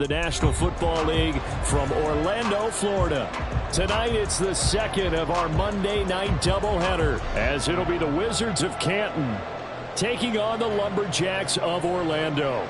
The National Football League from Orlando, Florida. Tonight it's the second of our Monday night doubleheader, as it'll be the Wizards of Canton taking on the Lumberjacks of Orlando.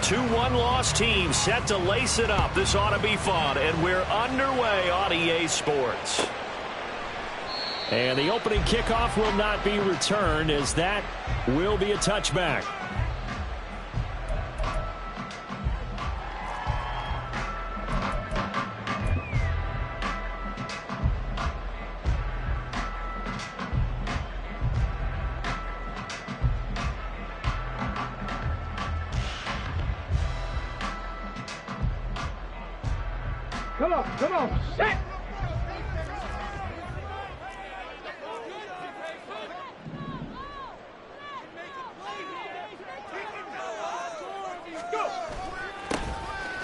Two one-loss teams set to lace it up. This ought to be fun, and we're underway on EA Sports. And the opening kickoff will not be returned, as that will be a touchback. Come on, set!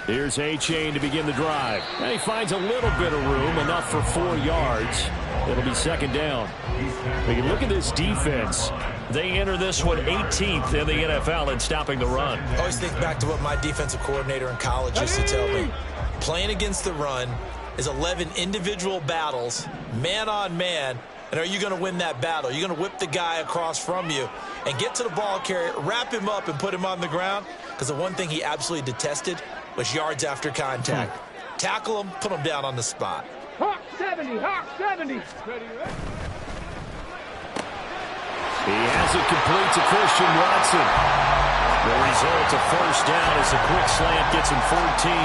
Here's A-Chain to begin the drive. And he finds a little bit of room, enough for 4 yards. It'll be second down. We can look at this defense. They enter this one 18th in the NFL in stopping the run. I always think back to what my defensive coordinator in college used to tell me. Playing against the run is 11 individual battles, man on man, and are you going to win that battle? You're going to whip the guy across from you and get to the ball carrier, wrap him up, and put him on the ground, because the one thing he absolutely detested was yards after contact. Tackle him, put him down on the spot. Hawk 70, Hawk 70. Ready? He has it complete to Christian Watson. The result, a first down as a quick slant gets him 14.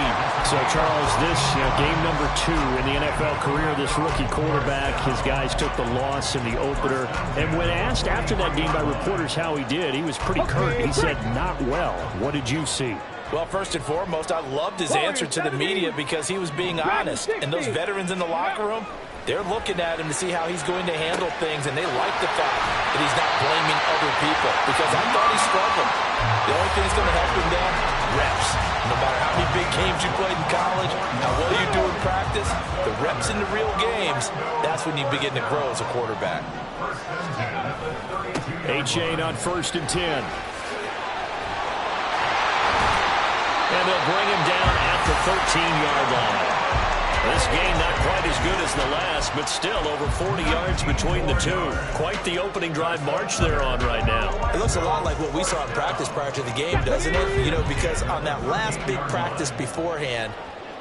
So, Charles, this game number 2 in the NFL career, this rookie quarterback, his guys took the loss in the opener. And when asked after that game by reporters how he did, he was pretty curt. He said, not well. What did you see? Well, first and foremost, I loved his answer to the media because he was being honest. And those veterans in the locker room, they're looking at him to see how he's going to handle things, and they like the fact that he's not blaming other people, because I thought he struggled. The only thing that's going to help him down, reps. No matter how many big games you played in college, how well you do in practice, the reps in the real games, that's when you begin to grow as a quarterback. A-Chain on 1st and 10. And they'll bring him down at the 13-yard line. This game not quite as good as the last, but still over 40 yards between the two. Quite the opening drive march they're on right now. It looks a lot like what we saw in practice prior to the game, doesn't it? You know, because on that last big practice beforehand,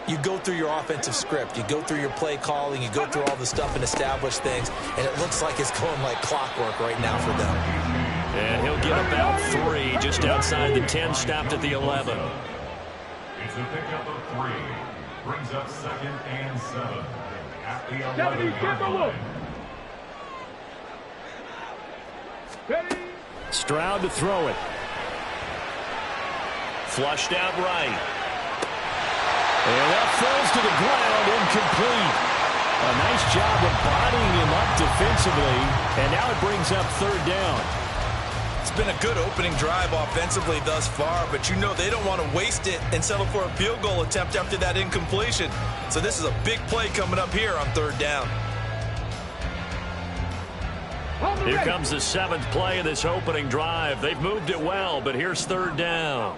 you go through your offensive script, you go through your play calling, you go through all the stuff and establish things, and it looks like it's going like clockwork right now for them. And he'll get about 3 just outside the 10, stopped at the 11. It's a pickup of 3. Brings up 2nd and 7 at the 11-yard line. Ready? Stroud to throw it. Flushed out right. And that falls to the ground, incomplete. A nice job of bodying him up defensively, and now it brings up 3rd down. It's been a good opening drive offensively thus far, but you know they don't want to waste it and settle for a field goal attempt after that incompletion. So this is a big play coming up here on 3rd down. Here comes the 7th play of this opening drive. They've moved it well, but here's 3rd down.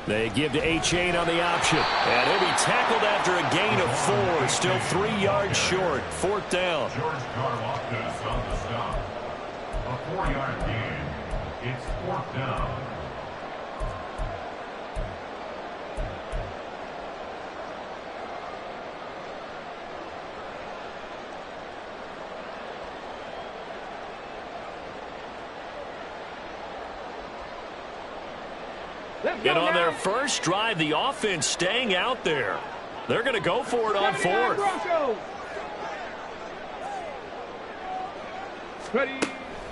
They give to A-Chain on the option. And he'll be tackled after a gain of 4. Still 3 yards short. 4th down. George Karlaftis on the stop. A 4-yard gain. It's 4th down. And on their first drive, the offense staying out there. They're going to go for it on 4th. Ready?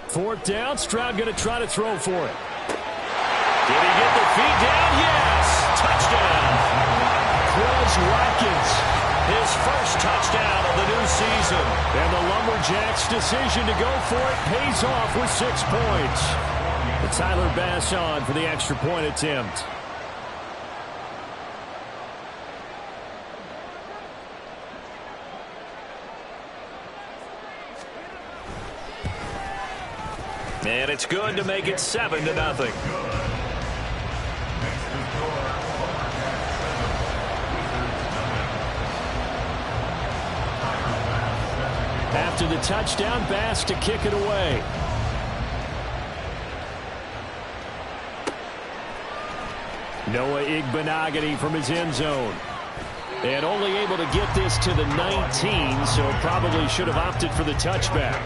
Fourth down, Stroud going to try to throw for it. Did he get the feet down? Yes! Touchdown! Chris Watkins, his first touchdown of the new season. And the Lumberjacks' decision to go for it pays off with 6 points. And Tyler Bass on for the extra point attempt. And it's good to make it 7-0. After the touchdown, Bass to kick it away. Noah Igbenogany from his end zone. And only able to get this to the 19, so probably should have opted for the touchback.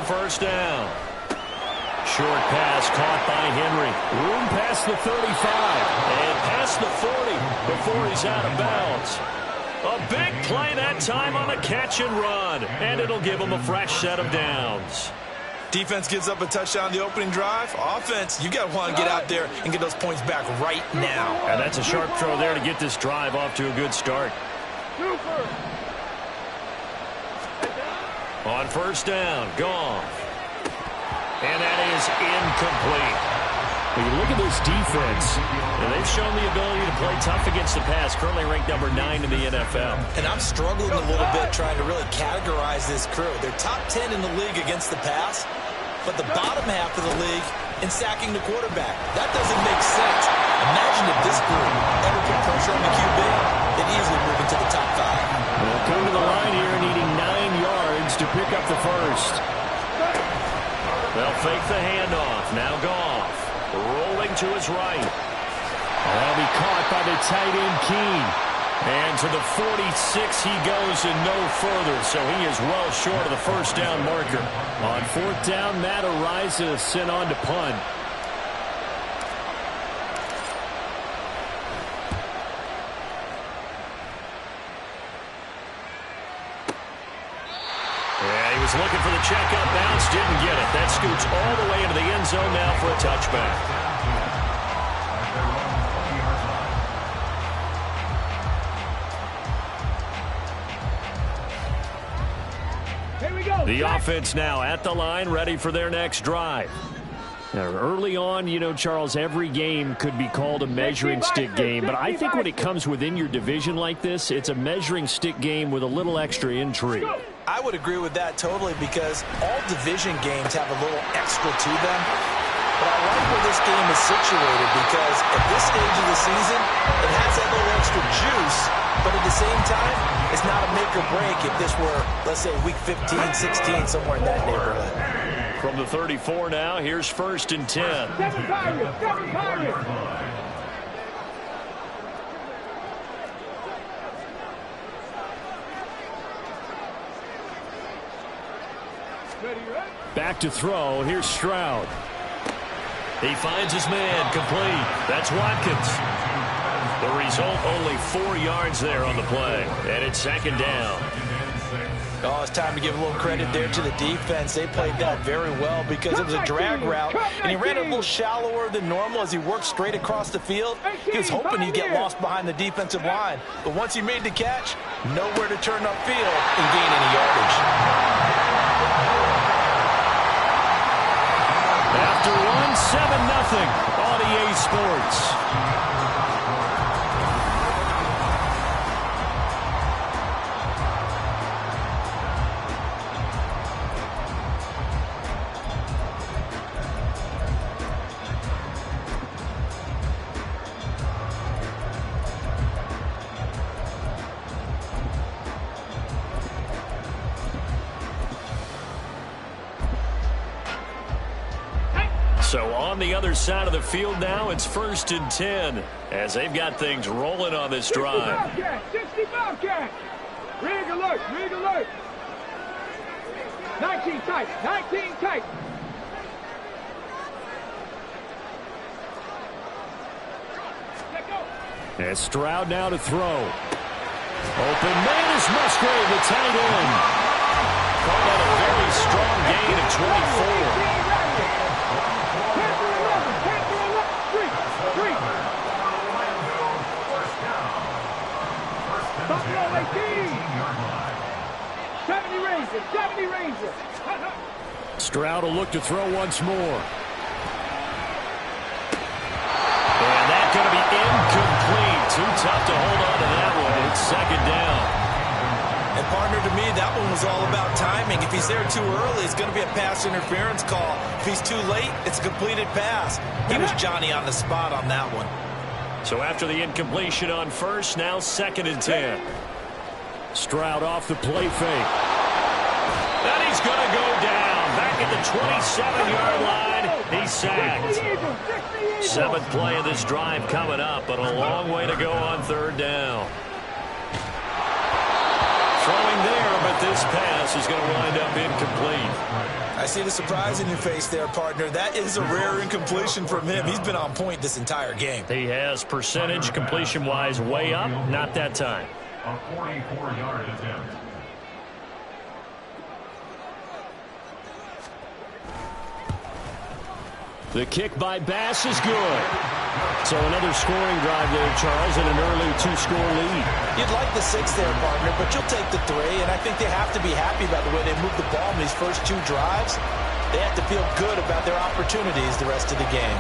First down. Short pass caught by Henry. Room past the 35 and past the 40 before he's out of bounds. A big play that time on a catch and run, and it'll give him a fresh set of downs. Defense gives up a touchdown the opening drive. Offense, you got to want to get out there and get those points back right now. And that's a sharp throw there to get this drive off to a good start. On first down, Goff. And that is incomplete. When you look at this defense, and they've shown the ability to play tough against the pass, currently ranked number 9 in the NFL. And I'm struggling a little bit trying to really categorize this crew. They're top 10 in the league against the pass, but the bottom half of the league in sacking the quarterback. That doesn't make sense. Imagine if this group ever put pressure on the QB, they'd easily move into the top 5. They'll come to the line here needing 9 yards to pick up the first. They'll fake the handoff. Now Goff rolling to his right. That'll be caught by the tight end Keene. And to the 46 he goes and no further. So he is well short of the first down marker. On fourth down, Matt Ariza sent on to punt. Looking for the checkup bounce, didn't get it. That scoots all the way into the end zone now for a touchback. Here we go. The offense now at the line, ready for their next drive. Now, early on, you know, Charles, every game could be called a measuring stick game, but I think when it comes within your division like this, it's a measuring stick game with a little extra intrigue. I would agree with that totally because all division games have a little extra to them. But I like where this game is situated because at this stage of the season, it has that little extra juice, but at the same time, it's not a make or break if this were, let's say, week 15, 16, somewhere in that neighborhood. From the 34 now, here's first and 10. Seven Pirates. Back to throw. Here's Stroud. He finds his man. Complete. That's Watkins. The result, only 4 yards there on the play. And it's second down. Oh, it's time to give a little credit there to the defense. They played that very well because it was a drag route, and he ran a little shallower than normal as he worked straight across the field. He was hoping he'd get lost behind the defensive line, but once he made the catch, nowhere to turn upfield and gain any yardage. After one, 7-0 on EA Sports. So on the other side of the field now, it's 1st and 10 as they've got things rolling on this drive. 60 Bobcat. Rig alert, rig alert. 19 tight, 19 tight. And Stroud now to throw. Open man is Musgrave, the tight end. Called out a very strong gain of 24. 10 for 11, 10 for 11. 3. Buffalo 18. 70 Rangers, 70 Rangers. Stroud will look to throw once more. And that's going to be incomplete. Too tough to hold on to that one. It's 2nd down. And partner, to me, that one was all about timing. If he's there too early, it's going to be a pass interference call. If he's too late, it's a completed pass. He was Johnny on the spot on that one. So after the incompletion on first, now 2nd and 10. Stroud off the play fake. And he's going to go down. Back at the 27-yard line. He's sacked. 7th play of this drive coming up, but a long way to go on 3rd down. Throwing there, but this pass is going to wind up incomplete. I see the surprise in your face there, partner. That is a rare incompletion from him. He's been on point this entire game. He has percentage completion-wise way up, not that time. A 44-yard attempt. The kick by Bass is good. So another scoring drive there, Charles, and an early 2-score lead. You'd like the 6 there, partner, but you'll take the 3, and I think they have to be happy about the way they moved the ball in these first 2 drives. They have to feel good about their opportunities the rest of the game.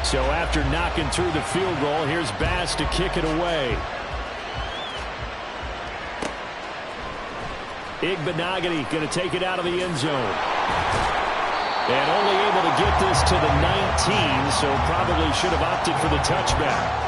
So after knocking through the field goal, here's Bass to kick it away. Igbenogany going to take it out of the end zone. And only able to get this to the 19, so probably should have opted for the touchback.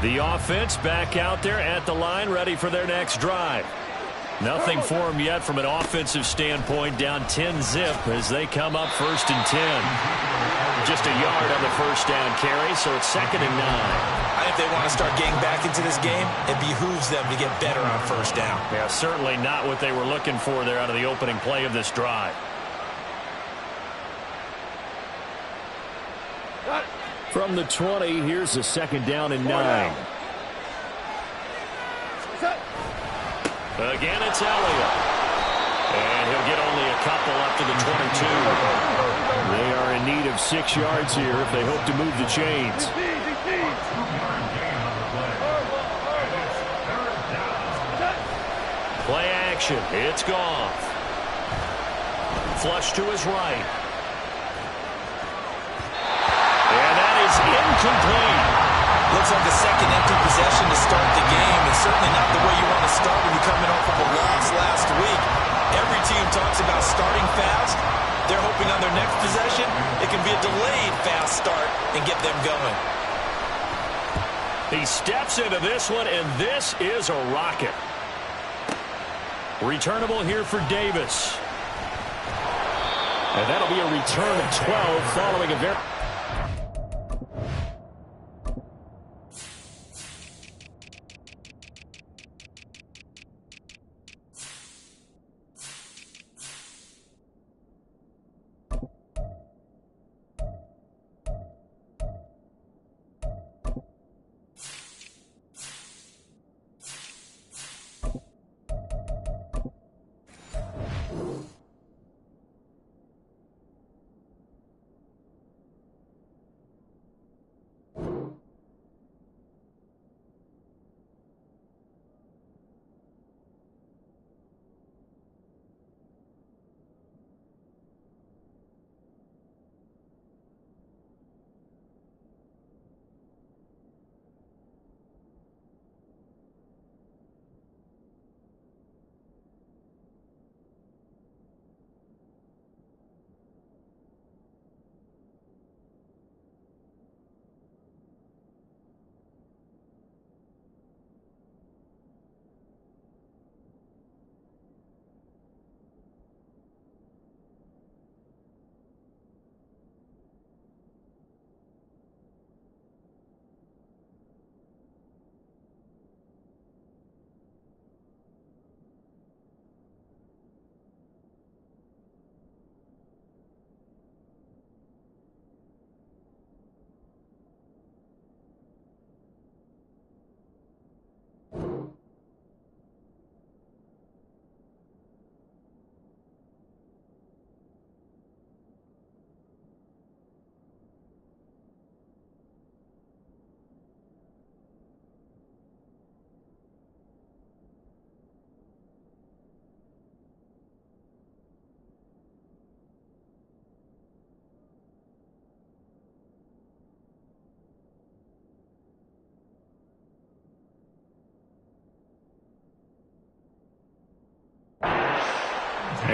The offense back out there at the line, ready for their next drive. Nothing for them yet from an offensive standpoint, down 10-zip as they come up 1st and 10. Just a yard on the first down carry, so it's 2nd and 9. I think they want to start getting back into this game. It behooves them to get better on first down. Yeah, certainly not what they were looking for there out of the opening play of this drive. From the 20, here's the 2nd down and 9. Again, it's Elliott. And he'll get only a couple up to the 22. They are in need of 6 yards here if they hope to move the chains. Play action. It's gone. Flush to his right. And that is incomplete. Looks like a second empty possession to start the game, and certainly not the way you want to start when you're coming off of a loss last week. Every team talks about starting fast. They're hoping on their next possession, it can be a delayed fast start and get them going. He steps into this one, and this is a rocket. Returnable here for Davis. And that'll be a return of 12 following a very...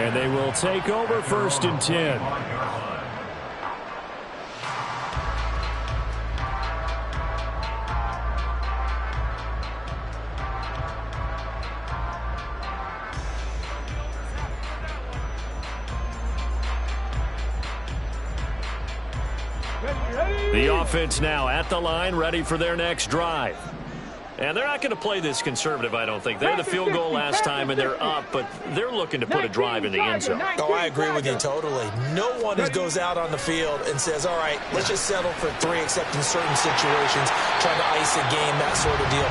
And they will take over 1st and 10. The offense now at the line, ready for their next drive. And they're not going to play this conservative, I don't think. They're the field goal last time, and they're up, but they're looking to put a drive in the end zone. Oh, I agree with you totally. No one goes out on the field and says, all right, let's just settle for 3, except in certain situations, trying to ice a game, that sort of deal.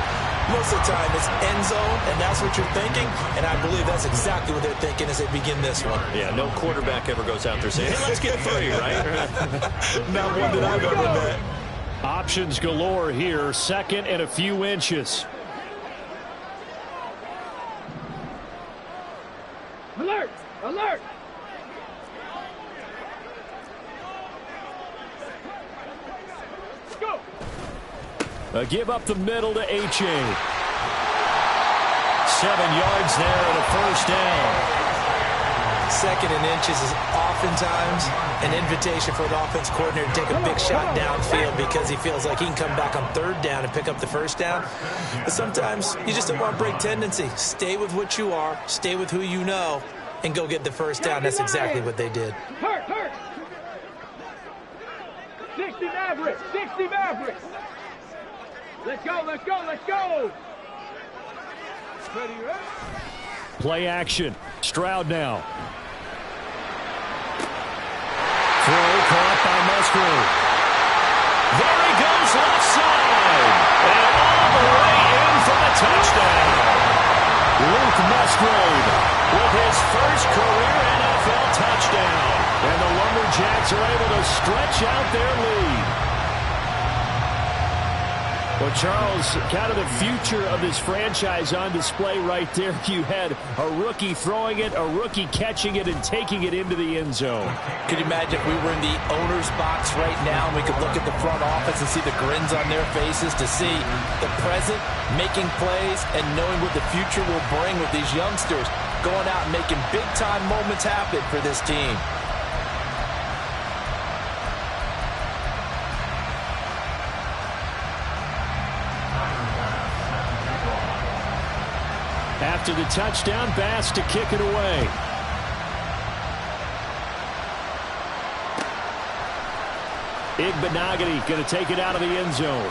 Most of the time, it's end zone, and that's what you're thinking, and I believe that's exactly what they're thinking as they begin this one. Yeah, no quarterback ever goes out there saying, hey, let's get 3, right? Not one that I've ever met. Options galore here, 2nd and a few inches. Alert! Alert! Go! A give up the middle to H.A. 7 yards there and a 1st down. 2nd and inches is oftentimes an invitation for the offense coordinator to take a big shot downfield because he feels like he can come back on 3rd down and pick up the 1st down. But sometimes you just don't want to break tendency. Stay with what you are, stay with who you know, and go get the 1st down. That's exactly what they did. Hurt! 60 Mavericks! 60 Mavericks! Let's go! Ready? Play action. Stroud now. Throw caught by Musgrave. There he goes left side. And all the way in for the touchdown. Luke Musgrave with his first career NFL touchdown. And the Lumberjacks are able to stretch out their lead. Well, Charles, kind of the future of this franchise on display right there. You had a rookie throwing it, a rookie catching it, and taking it into the end zone. Could you imagine if we were in the owner's box right now and we could look at the front office and see the grins on their faces, to see the present making plays and knowing what the future will bring with these youngsters going out and making big-time moments happen for this team. After the touchdown, Bass to kick it away. Igbenogany going to take it out of the end zone.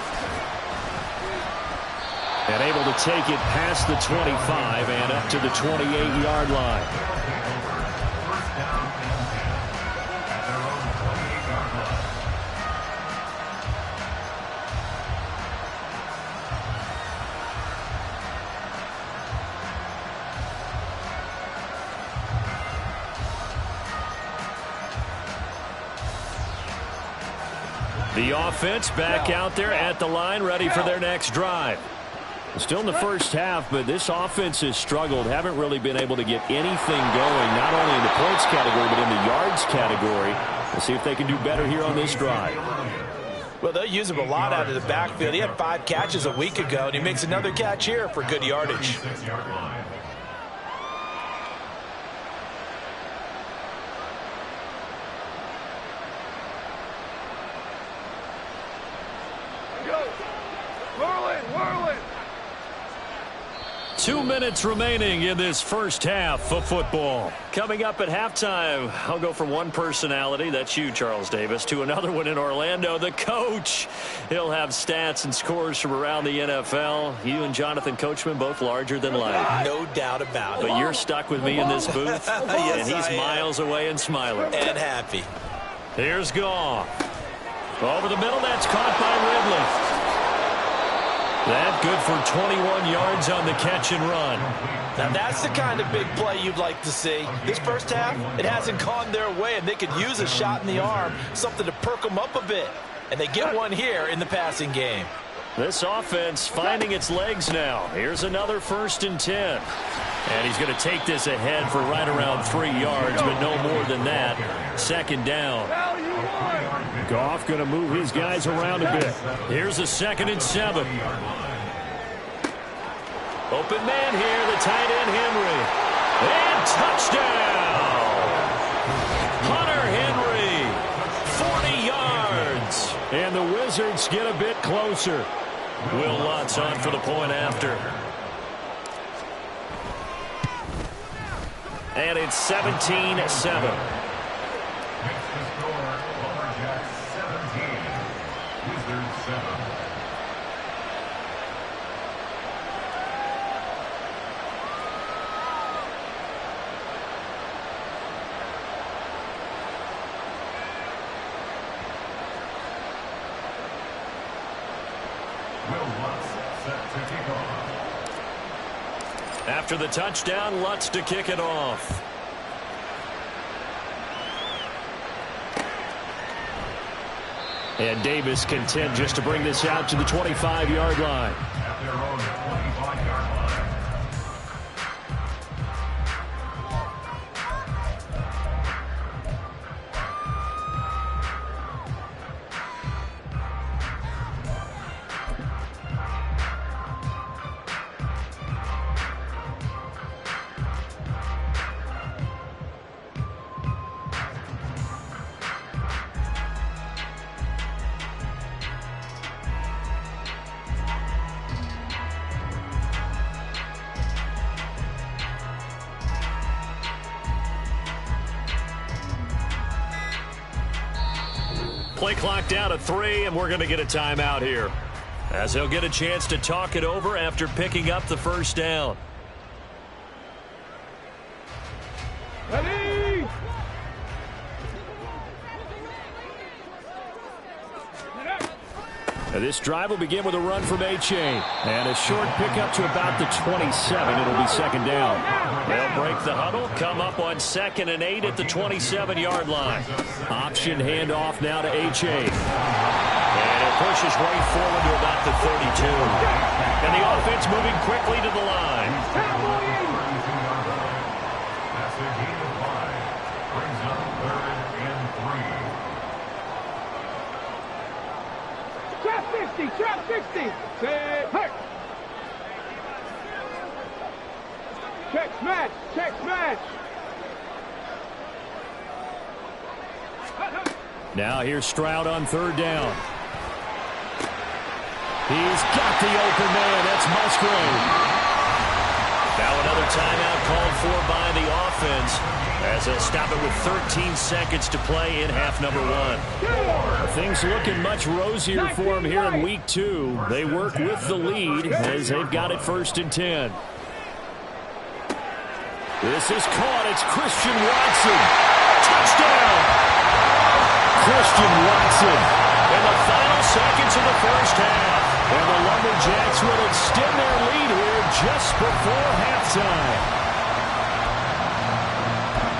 And able to take it past the 25 and up to the 28-yard line. The offense back out there at the line, ready for their next drive. Still in the first half, but this offense has struggled. Haven't really been able to get anything going, not only in the points category, but in the yards category. We'll see if they can do better here on this drive. Well, they'll use him a lot out of the backfield. He had 5 catches a week ago, and he makes another catch here for good yardage. Whirling! 2 minutes remaining in this first half of football. Coming up at halftime, I'll go from one personality, that's you, Charles Davis, to another one in Orlando, the coach. He'll have stats and scores from around the NFL. You and Jonathan Coachman both larger than life. No doubt about it. But you're stuck with me in this booth, Yes, and he's miles away and smiling. And happy. Here's Goff. Over the middle, that's caught by Ridley. That good for 21 yards on the catch and run. Now that's the kind of big play you'd like to see. This first half, it hasn't gone their way, and they could use a shot in the arm, something to perk them up a bit. And they get one here in the passing game. This offense finding its legs now. Here's another 1st and 10. And he's going to take this ahead for right around 3 yards, but no more than that. 2nd down. Goff going to move his guys around a bit. Here's a 2nd and 7. Open man here, the tight end Henry. And touchdown! Wizards. And the Wizards get a bit closer. Will Lutz on for the point after. And it's 17-7. Makes the score, Lumberjacks 17, Wizards 7. After the touchdown, Lutz to kick it off. And Davis content just to bring this out to the 25-yard line. At their own 25-yard line. Play clock down to 3, and we're going to get a timeout here, as he'll get a chance to talk it over after picking up the first down. Ready? Now this drive will begin with a run from A-Chain. And a short pickup to about the 27. It'll be second down. They'll break the huddle, come up on 2nd and 8 at the 27-yard line. Option handoff now to A-Chain. And it pushes right forward to about the 32. And the offense moving quickly to the line. That's a gain of 5. Brings up 3rd and 3. Trap 50, trap 50. Say, hey. Check smash, check smash. Now here's Stroud on 3rd down. He's got the open man. That's Musgrave. Now another timeout called for by the offense, as they'll stop it with 13 seconds to play in half number 1. Things looking much rosier for them here in week 2. They work with the lead as they've got it 1st and 10. This is caught. It's Christian Watson. Touchdown! Christian Watson in the final seconds of the first half. And the Lumberjacks will extend their lead here just before halftime.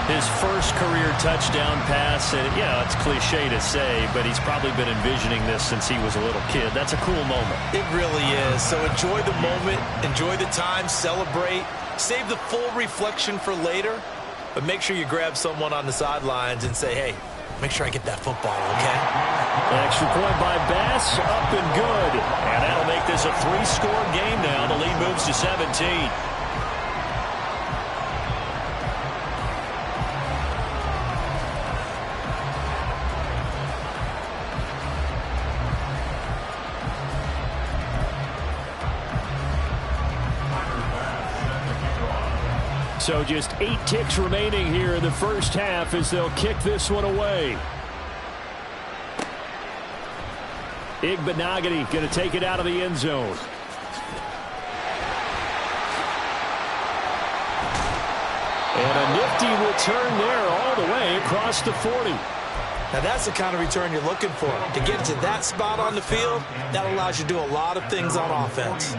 His first career touchdown pass, and yeah, it's cliche to say, but he's probably been envisioning this since he was a little kid. That's a cool moment. It really is. So enjoy the moment, enjoy the time, celebrate, save the full reflection for later, but make sure you grab someone on the sidelines and say, hey, make sure I get that football, okay? Extra point by Bass, up and good. And that'll make this a 3-score game now. The lead moves to 17. So just 8 ticks remaining here in the first half as they'll kick this one away. Igbenogany going to take it out of the end zone. And a nifty return there all the way across the 40. Now that's the kind of return you're looking for. To get to that spot on the field, that allows you to do a lot of things on offense.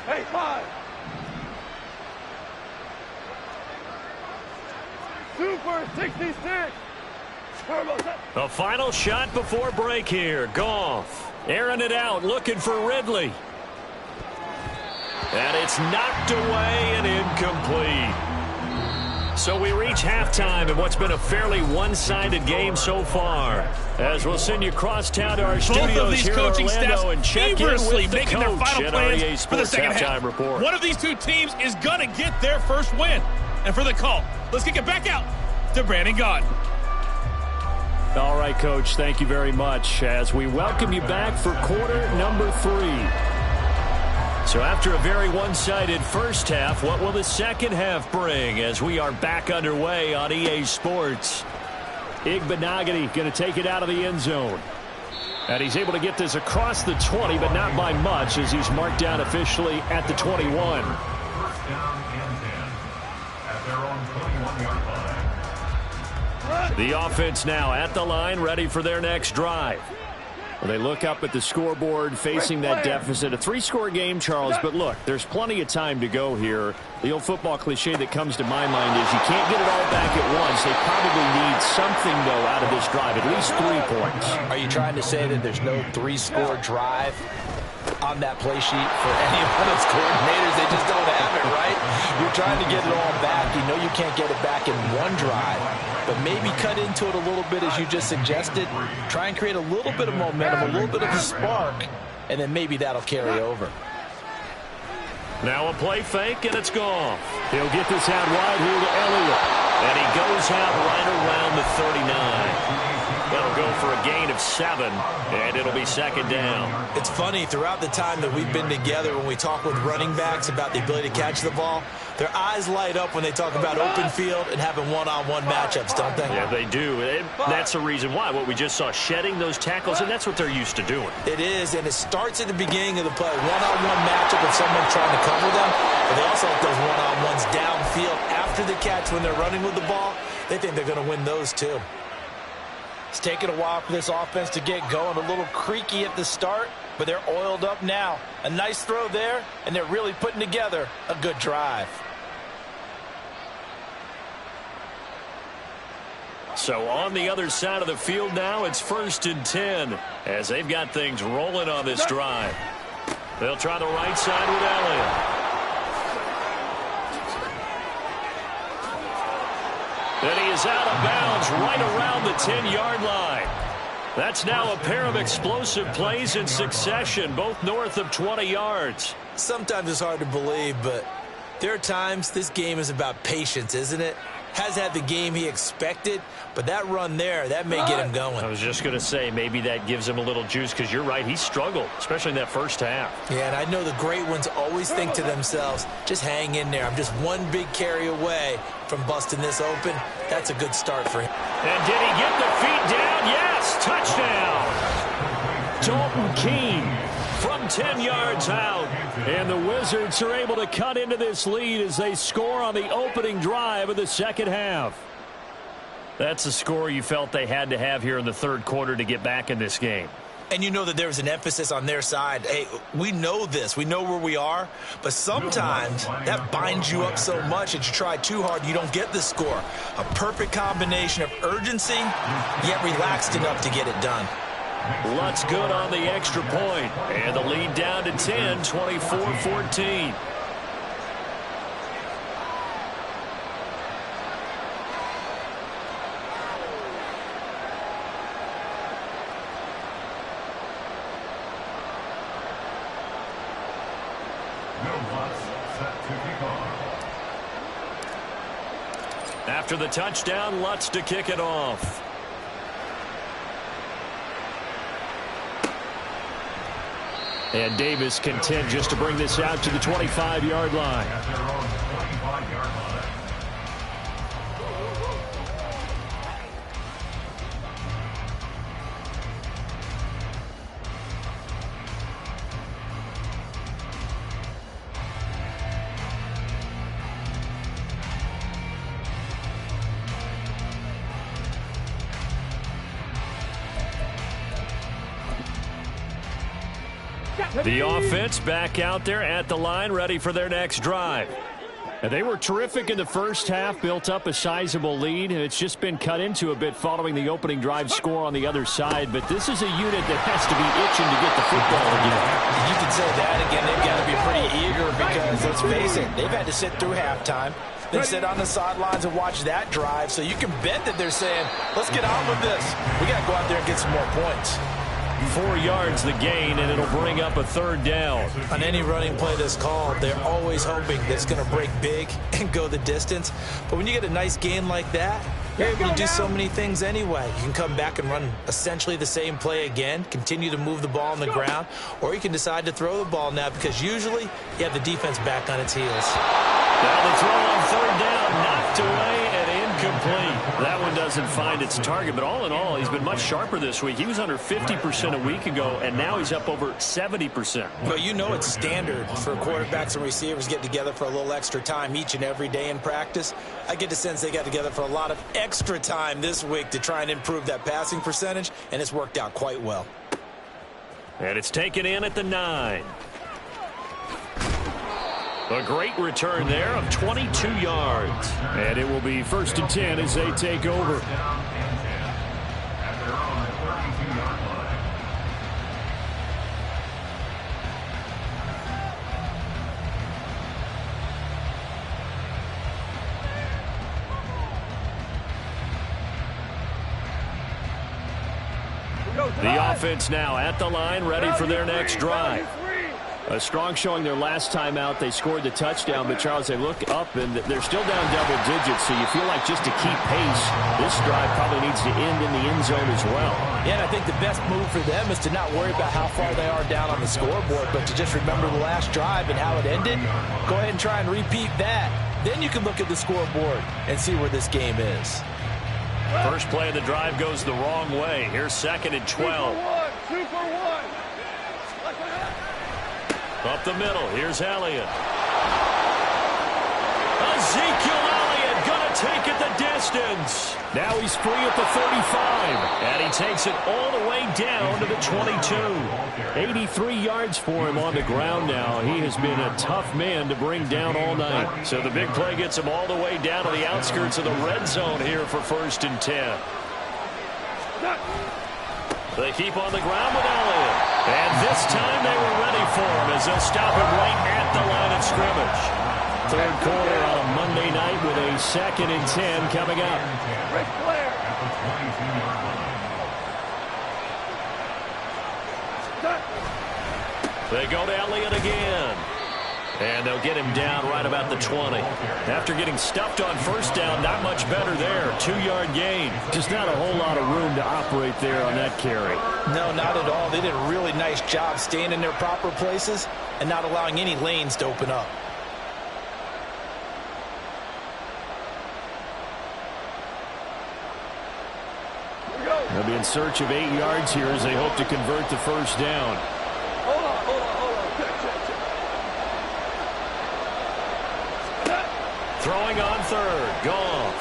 Hey, 5. Super 66. A final shot before break here. Goff airing it out, looking for Ridley. And it's knocked away and incomplete. So we reach halftime in what's been a fairly one-sided game so far. As we'll send you cross town to our studios of these here in coaching Orlando staffs and check in feverishly with the making their coach final at plans RRR for the Sports second Halftime half. Report. One of these two teams is going to get their first win. And for the call, let's kick it back out to Brandon Gaudin. All right, Coach, thank you very much as we welcome you back for quarter number 3. So after a very one-sided first half, what will the second half bring as we are back underway on EA Sports? Igbenogany going to take it out of the end zone. And he's able to get this across the 20, but not by much as he's marked down officially at the 21. First down and 10 at their own 21-yard line. The offense now at the line, ready for their next drive. Well, they look up at the scoreboard facing that deficit. A 3-score game, Charles, but look, there's plenty of time to go here. The old football cliche that comes to my mind is you can't get it all back at once. They probably need something, though, out of this drive, at least 3 points. Are you trying to say that there's no 3-score drive on that play sheet for any of those coordinators? They just don't have it, right? You're trying to get it all back. You know you can't get it back in one drive, but maybe cut into it a little bit as you just suggested. Try and create a little bit of momentum, a little bit of a spark, and then maybe that'll carry over. Now a play fake, and it's gone. He'll get this out wide here to Elliott, and he goes out right around the 39. That'll go for a gain of 7, and it'll be second down. It's funny, throughout the time that we've been together, when we talk with running backs about the ability to catch the ball, their eyes light up when they talk about open field and having one-on-one matchups, don't they? Yeah, they do. And that's the reason why. What we just saw, shedding those tackles, and that's what they're used to doing. It is, and it starts at the beginning of the play. One-on-one matchup if someone's trying to cover them, but they also have those one-on-ones downfield after the catch when they're running with the ball. They think they're going to win those too. It's taken a while for this offense to get going. A little creaky at the start, but they're oiled up now. A nice throw there, and they're really putting together a good drive. So on the other side of the field now, it's 1st and 10 as they've got things rolling on this drive. They'll try the right side with Elliott. And he is out of bounds right around the 10-yard line. That's now a pair of explosive plays in succession, both north of 20 yards. Sometimes it's hard to believe, but there are times this game is about patience, isn't it? Has had the game he expected, but that run there, that may get him going. I was just going to say, maybe that gives him a little juice because you're right, he struggled, especially in that first half. Yeah, and I know the great ones always think to themselves, just hang in there. I'm just one big carry away from busting this open. That's a good start for him. And did he get the feet down? Yes, touchdown. Dalton Keene from 10 yards out. And the Wizards are able to cut into this lead as they score on the opening drive of the second half. That's a score you felt they had to have here in the third quarter to get back in this game. And you know that there's an emphasis on their side. Hey, we know this. We know where we are. But sometimes that binds you up so much that you try too hard, you don't get the score. A perfect combination of urgency, yet relaxed enough to get it done. Lutz good on the extra point. And the lead down to 10, 24-14. After the touchdown, Lutz to kick it off. And Davis content just to bring this out to the 25-yard line. The offense back out there at the line, ready for their next drive. And they were terrific in the first half, built up a sizable lead. It's just been cut into a bit following the opening drive score on the other side. But this is a unit that has to be itching to get the football again. You can say that again. They've got to be pretty eager because, let's face it, they've had to sit through halftime. than sit on the sidelines and watch that drive. So you can bet that they're saying, let's get on with this. We got to go out there and get some more points. 4 yards the gain, and it'll bring up a 3rd down. On any running play that's called, they're always hoping that it's going to break big and go the distance. But when you get a nice gain like that, you're able to do so many things anyway. You can come back and run essentially the same play again, continue to move the ball on the ground, or you can decide to throw the ball now because usually you have the defense back on its heels. Now the throw on 3rd down, knocked away and incomplete. That one doesn't find its target, but all in all, he's been much sharper this week. He was under 50% a week ago, and now he's up over 70%. Well, you know it's standard for quarterbacks and receivers get together for a little extra time each and every day in practice. I get the sense they got together for a lot of extra time this week to try and improve that passing percentage, and it's worked out quite well. And it's taken in at the 9. A great return there of 22 yards. And it will be 1st and 10 as they take over. The offense now at the line, ready for their next drive. A strong showing their last time out. They scored the touchdown, but Charles, they look up and they're still down double digits, so you feel like just to keep pace, this drive probably needs to end in the end zone as well. Yeah, and I think the best move for them is to not worry about how far they are down on the scoreboard, but to just remember the last drive and how it ended. Go ahead and try and repeat that. Then you can look at the scoreboard and see where this game is. First play of the drive goes the wrong way. Here's 2nd and 12. 2 for 1. Up the middle, here's Elliott. Ezekiel Elliott gonna take it the distance. Now he's free at the 35, and he takes it all the way down to the 22. 83 yards for him on the ground now. He has been a tough man to bring down all night. So the big play gets him all the way down to the outskirts of the red zone here for 1st and 10. They keep on the ground with Elliott. And this time they were ready for him as they'll stop him right at the line of scrimmage. 3rd quarter on a Monday night with a 2nd and 10 coming up. They go to Elliott again. And they'll get him down right about the 20. After getting stuffed on 1st down, not much better there. 2-yard gain. Just not a whole lot of room to operate there on that carry. No, not at all. They did a really nice job staying in their proper places and not allowing any lanes to open up. They'll be in search of 8 yards here as they hope to convert the 1st down. Hold on. Throwing on 3rd, Goff.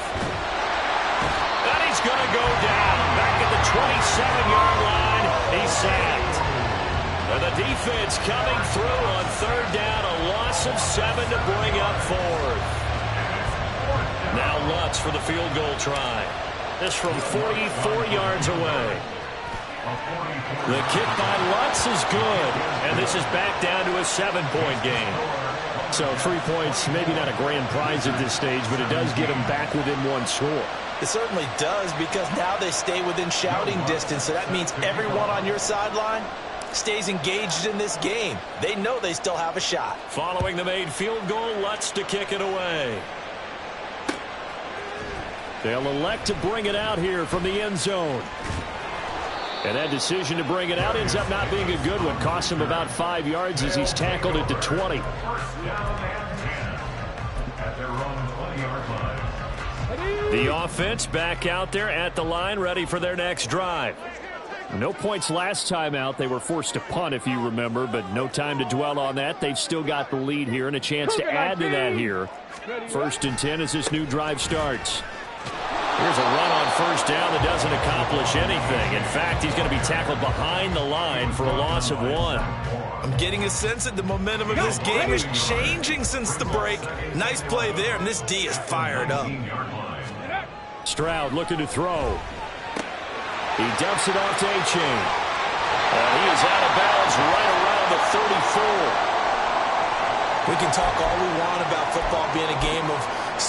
And he's going to go down. Back at the 27-yard line. He's sacked. And the defense coming through on 3rd down. A loss of 7 to bring up 4th. Now Lutz for the field goal try. This from 44 yards away. The kick by Lutz is good. And this is back down to a 7-point game. So 3 points, maybe not a grand prize at this stage, but it does get them back within 1 score. It certainly does, because now they stay within shouting distance. So that means everyone on your sideline stays engaged in this game. They know they still have a shot. Following the made field goal, Lutz to kick it away. They'll elect to bring it out here from the end zone. And that decision to bring it out ends up not being a good one. Costs him about 5 yards as he's tackled at the 20. The offense back out there at the line, ready for their next drive. No points last time out. They were forced to punt, if you remember, but no time to dwell on that. They've still got the lead here and a chance to add to that here. 1st and 10 as this new drive starts. Here's a run on 1st down that doesn't accomplish anything. In fact, he's going to be tackled behind the line for a loss of 1. I'm getting a sense that the momentum of this game is changing since the break. Nice play there, and this D is fired up. Stroud looking to throw. He dumps it off to A-Chain. And he is out of bounds right around the 34. We can talk all we want about football being a game of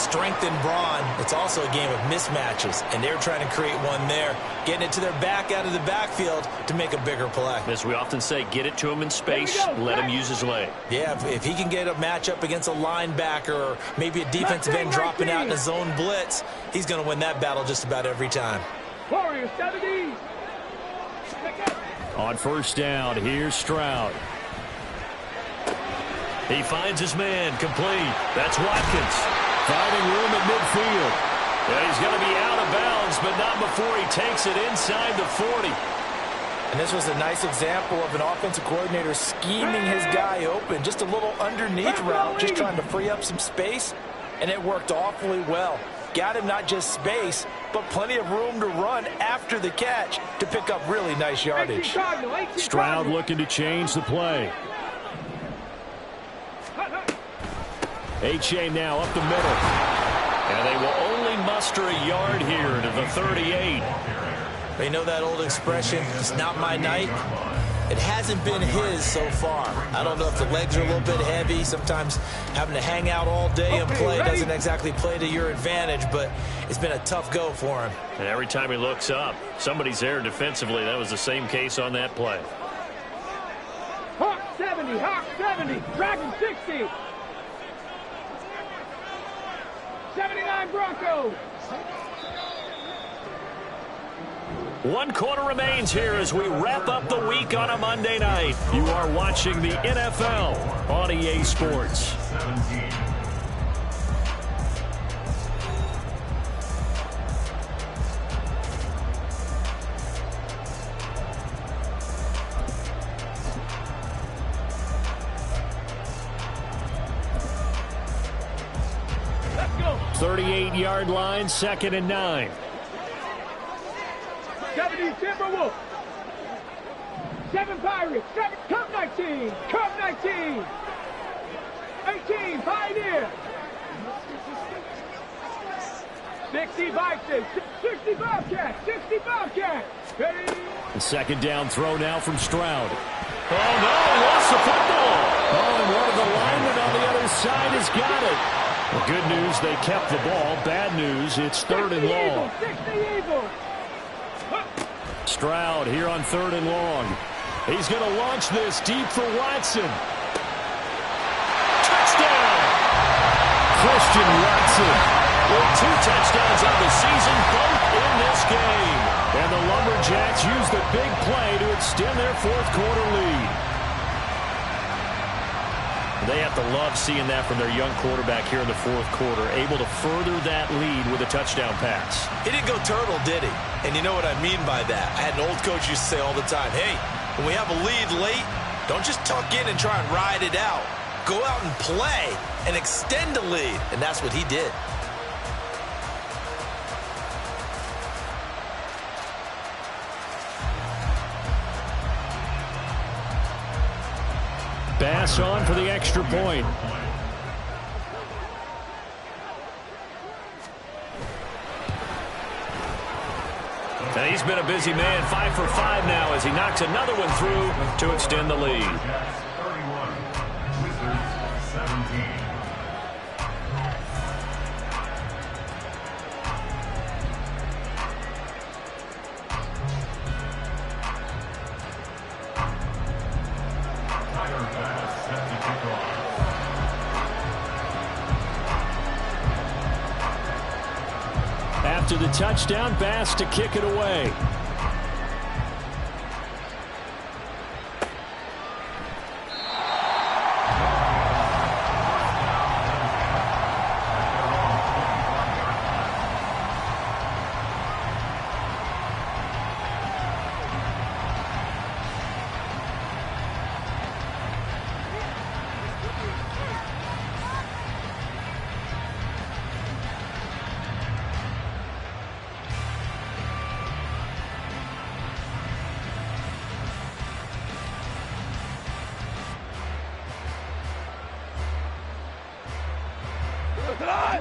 strength and brawn. It's also a game of mismatches, and they're trying to create one there, getting it to their back out of the backfield to make a bigger play. As we often say, get it to him in space, let him use his leg. Yeah, if he can get a matchup against a linebacker or maybe a defensive end dropping out in a zone blitz, he's going to win that battle just about every time. Warriors 70. On first down, here's Stroud. He finds his man, complete. That's Watkins. Finding room at midfield. Yeah, he's going to be out of bounds, but not before he takes it inside the 40. And this was a nice example of an offensive coordinator scheming his guy open. Just a little underneath route, just trying to free up some space, and it worked awfully well. Got him not just space, but plenty of room to run after the catch to pick up really nice yardage. Stroud looking to change the play. H.A. now up the middle. And they will only muster a yard here to the 38. You know that old expression, it's not my night? It hasn't been his so far. I don't know if the legs are a little bit heavy. Sometimes having to hang out all day and play doesn't exactly play to your advantage, but it's been a tough go for him. And every time he looks up, somebody's there defensively. That was the same case on that play. Hawk 70, Hawk 70, Dragon 60. 79 Broncos. 1 quarter remains here as we wrap up the week on a Monday night. You are watching the NFL on EA Sports. 17. Let's go. 38-yard line, 2nd and 9. 70 Timberwolves. 7 Pirates. 7 Cup 19. Cup 19. 18 Pioneer. 60 Bison. 60 Bobcats. 60 Bobcats. Ready? The 2nd down throw now from Stroud. Oh, no, lost the football. Oh, and one of the linemen on the other side has got it. The good news, they kept the ball. Bad news, it's 3rd and long. 60 Eagles. Stroud here on 3rd and long. He's going to launch this deep for Watson. Touchdown! Christian Watson with 2 touchdowns on the season, both in this game. And the Lumberjacks use the big play to extend their 4th quarter lead. They have to love seeing that from their young quarterback here in the 4th quarter, able to further that lead with a touchdown pass. He didn't go turtle, did he? And you know what I mean by that. I had an old coach used to say all the time, hey, when we have a lead late, don't just tuck in and try and ride it out. Go out and play and extend the lead. And that's what he did. Bass on for the extra point. And he's been a busy man, 5 for 5 now as he knocks another one through to extend the lead. 31, Wizards 17. After the touchdown, Bass to kick it away.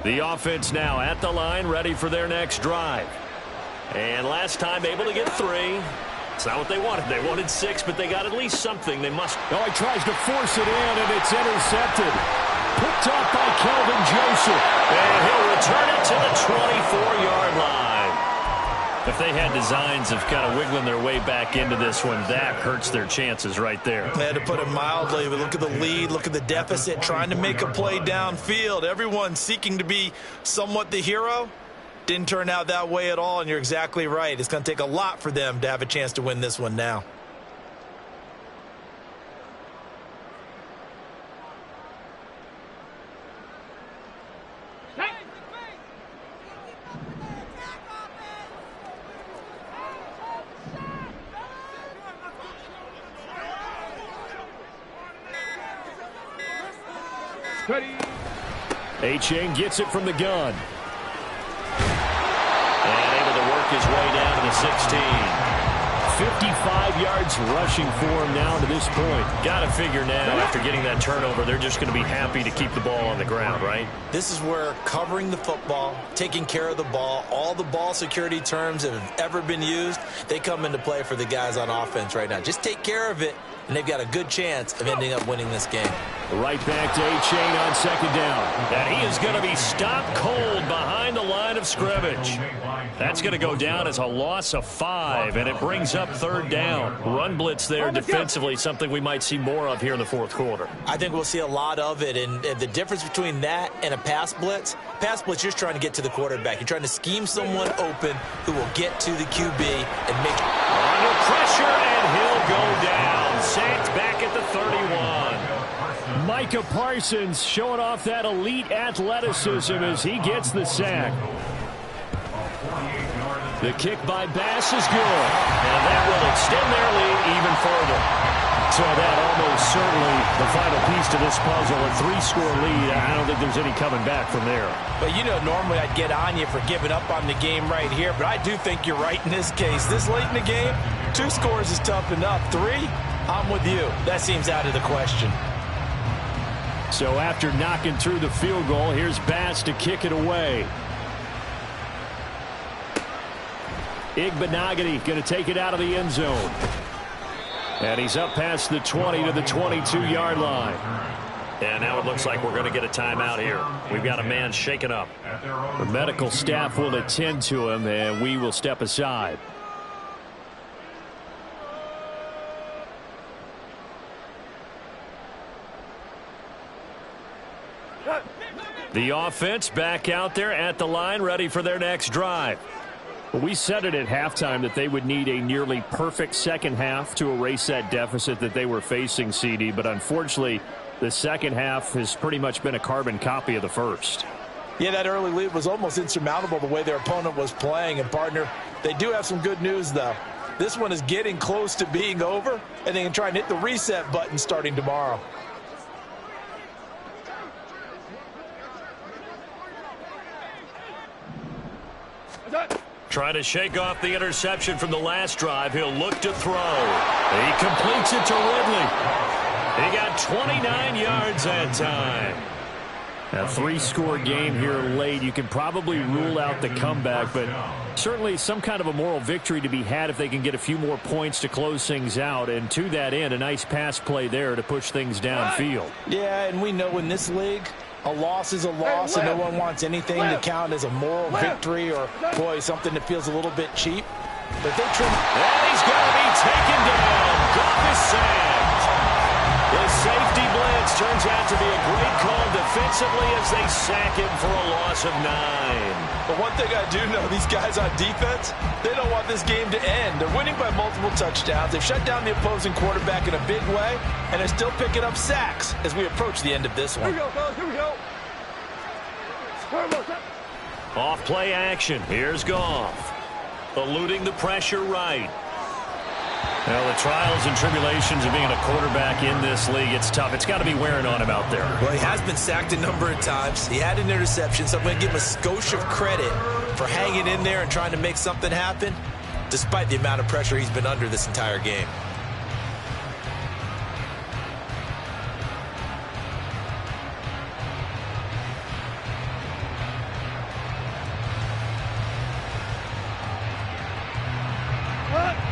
The offense now at the line, ready for their next drive. And last time able to get 3. It's not what they wanted. They wanted 6, but they got at least something. They must. Oh, he tries to force it in, and it's intercepted. Picked up by Kelvin Joseph. And he'll return it to the 24-yard line. If they had designs of kind of wiggling their way back into this one, that hurts their chances right there. They had to put it mildly, but look at the lead, look at the deficit, trying to make a play downfield. Everyone seeking to be somewhat the hero. Didn't turn out that way at all, and you're exactly right. It's going to take a lot for them to have a chance to win this one now. A-Chain gets it from the gun. And able to work his way down to the 16. 55 yards rushing for him now to this point. Got to figure now, after getting that turnover, they're just going to be happy to keep the ball on the ground, right? This is where covering the football, taking care of the ball, all the ball security terms that have ever been used, they come into play for the guys on offense right now. Just take care of it, and they've got a good chance of ending up winning this game. Right back to A-Chain on second down. And he is going to be stopped cold behind the line of scrimmage. That's going to go down as a loss of 5, and it brings up third down. Run blitz there defensively, something we might see more of here in the fourth quarter. I think we'll see a lot of it, and the difference between that and a pass blitz, you're just trying to get to the quarterback. You're trying to scheme someone open who will get to the QB and make it. Under pressure, and he'll go down. Sacked back at the 31. Micah Parsons showing off that elite athleticism as he gets the sack. The kick by Bass is good, and that will extend their lead even further. So that almost certainly the final piece to this puzzle, a 3-score lead. I don't think there's any coming back from there. But, you know, normally I'd get on you for giving up on the game right here, but I do think you're right in this case. This late in the game, 2 scores is tough enough. 3, I'm with you. That seems out of the question. So after knocking through the field goal, here's Bass to kick it away. Igbenogany going to take it out of the end zone. And he's up past the 20 to the 22-yard line. And now it looks like we're going to get a timeout here. We've got a man shaken up. The medical staff will attend to him, and we will step aside. The offense back out there at the line, ready for their next drive. We said it at halftime that they would need a nearly perfect second half to erase that deficit that they were facing, CD. But unfortunately, the second half has pretty much been a carbon copy of the first. Yeah, that early lead was almost insurmountable the way their opponent was playing. And, partner, they do have some good news, though. This one is getting close to being over, and they can try and hit the reset button starting tomorrow. Trying to shake off the interception from the last drive. He'll look to throw. He completes it to Ridley. He got 29 yards that time. A 3-score game here late. You can probably rule out the comeback, but certainly some kind of a moral victory to be had if they can get a few more points to close things out. And to that end, a nice pass play there to push things downfield. Yeah, and we know in this league, a loss is a loss, and no one wants anything to count as a moral victory or, boy, something that feels a little bit cheap. But they trim. And he's going to be taken down. Goff is sacked. The safety blitz turns out to be a great call defensively as they sack him for a loss of 9. But one thing I do know, these guys on defense, they don't want this game to end. They're winning by multiple touchdowns. They've shut down the opposing quarterback in a big way, and they're still picking up sacks as we approach the end of this one. Here we go, fellas. Here we go. Off play action. Here's Goff. Eluding the pressure right. Well, the trials and tribulations of being a quarterback in this league, it's tough. It's got to be wearing on him out there. Well, he has been sacked a number of times. He had an interception, so I'm going to give him a skosh of credit for hanging in there and trying to make something happen, despite the amount of pressure he's been under this entire game.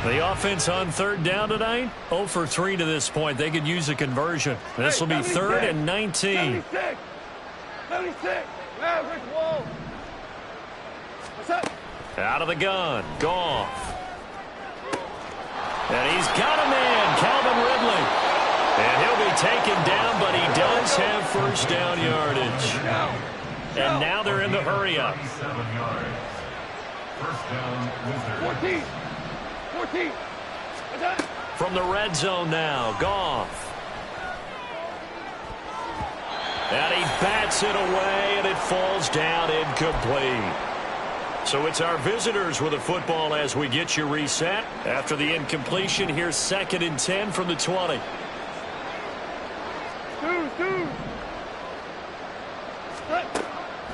The offense on third down tonight, 0 for 3 to this point. They could use a conversion. This will be 3rd and 19. 76. Average wall. Out of the gun, Goff. And he's got a man, Calvin Ridley. And he'll be taken down, but he does have first down yardage. And now they're in the hurry-up. 14. From the red zone now, Goff. And he bats it away, and it falls down incomplete. So it's our visitors with the football as we get you reset. After the incompletion, here's 2nd and 10 from the 20.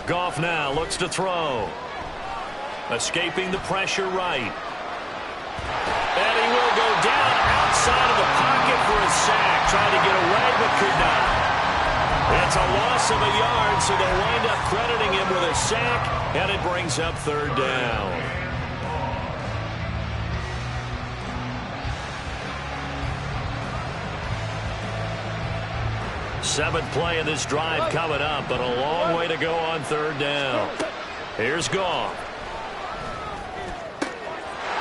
Goff now looks to throw. Escaping the pressure right. And he will go down outside of the pocket for a sack. Trying to get away, but could not. It's a loss of a yard, so they'll wind up crediting him with a sack, and it brings up 3rd down. Seventh play of this drive coming up, but a long way to go on 3rd down. Here's Goff.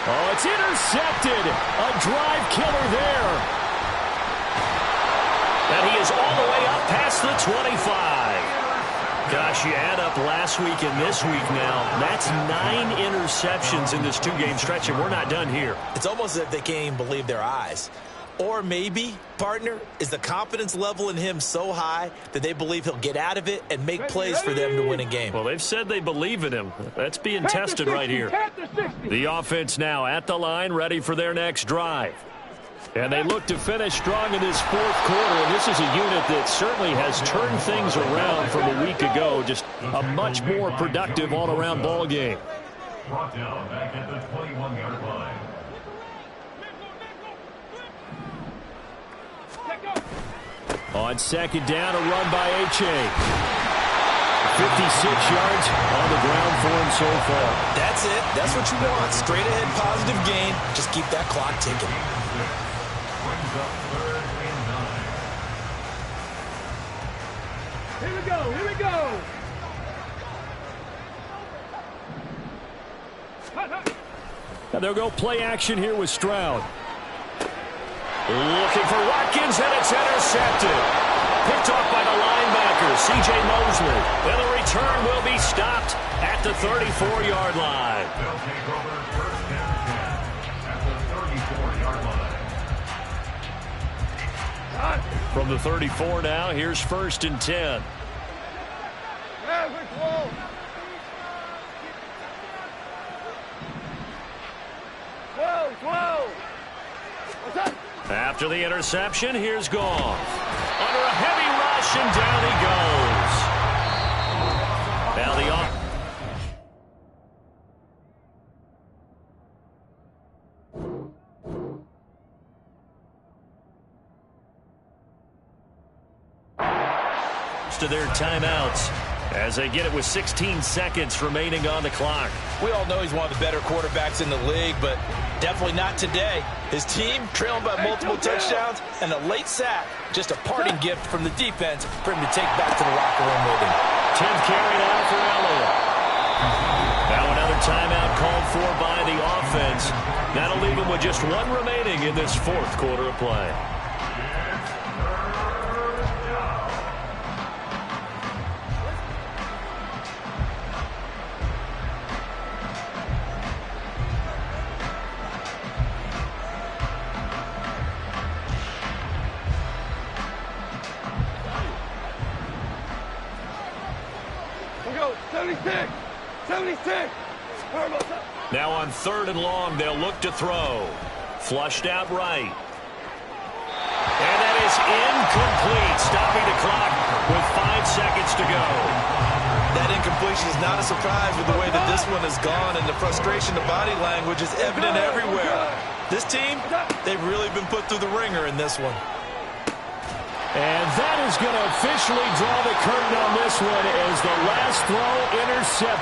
Oh, it's intercepted. A drive killer there. And he is all the way up past the 25. Gosh, you add up last week and this week now. That's 9 interceptions in this 2-game stretch, and we're not done here. It's almost as if they can't even believe their eyes. Or maybe, partner, is the confidence level in him so high that they believe he'll get out of it and make plays for them to win a game. Well, they've said they believe in him. That's being tested right here. The offense now at the line, ready for their next drive. And they look to finish strong in this 4th quarter, and this is a unit that certainly has turned things around from a week ago. Just a much more productive all-around ball game. Brought down back at the 21-yard line. On 2nd down, a run by H.A. 56 yards on the ground for him so far. That's it. That's what you want. Straight ahead, positive gain. Just keep that clock ticking. Brings up 3rd and 9. Here we go. Now they'll go play action here with Stroud. Looking for Watkins, and it's intercepted. Picked off by the linebacker, C.J. Mosley. And the return will be stopped at the 34-yard line. They'll take over 1st and 10 at the 34-yard line. From the 34 now, here's 1st and 10. After the interception, here's Goff. Under a heavy rush, and down he goes. Now the to their timeouts as they get it with 16 seconds remaining on the clock. We all know he's one of the better quarterbacks in the league, but definitely not today. His team trailing by multiple touchdowns and a late sack. Just a parting gift from the defense for him to take back to the locker room with him. 10th carry now for Elliott. Now another timeout called for by the offense. That'll leave him with just 1 remaining in this 4th quarter of play. go. 76. 76. Now on 3rd and long, they'll look to throw. Flushed out right. And that is incomplete, stopping the clock with 5 seconds to go. That incompletion is not a surprise with the way that this one has gone, and the frustration of body language is evident everywhere. This team, they've really been put through the ringer in this one. And that is going to officially draw the curtain on this one as the last throw intercepted.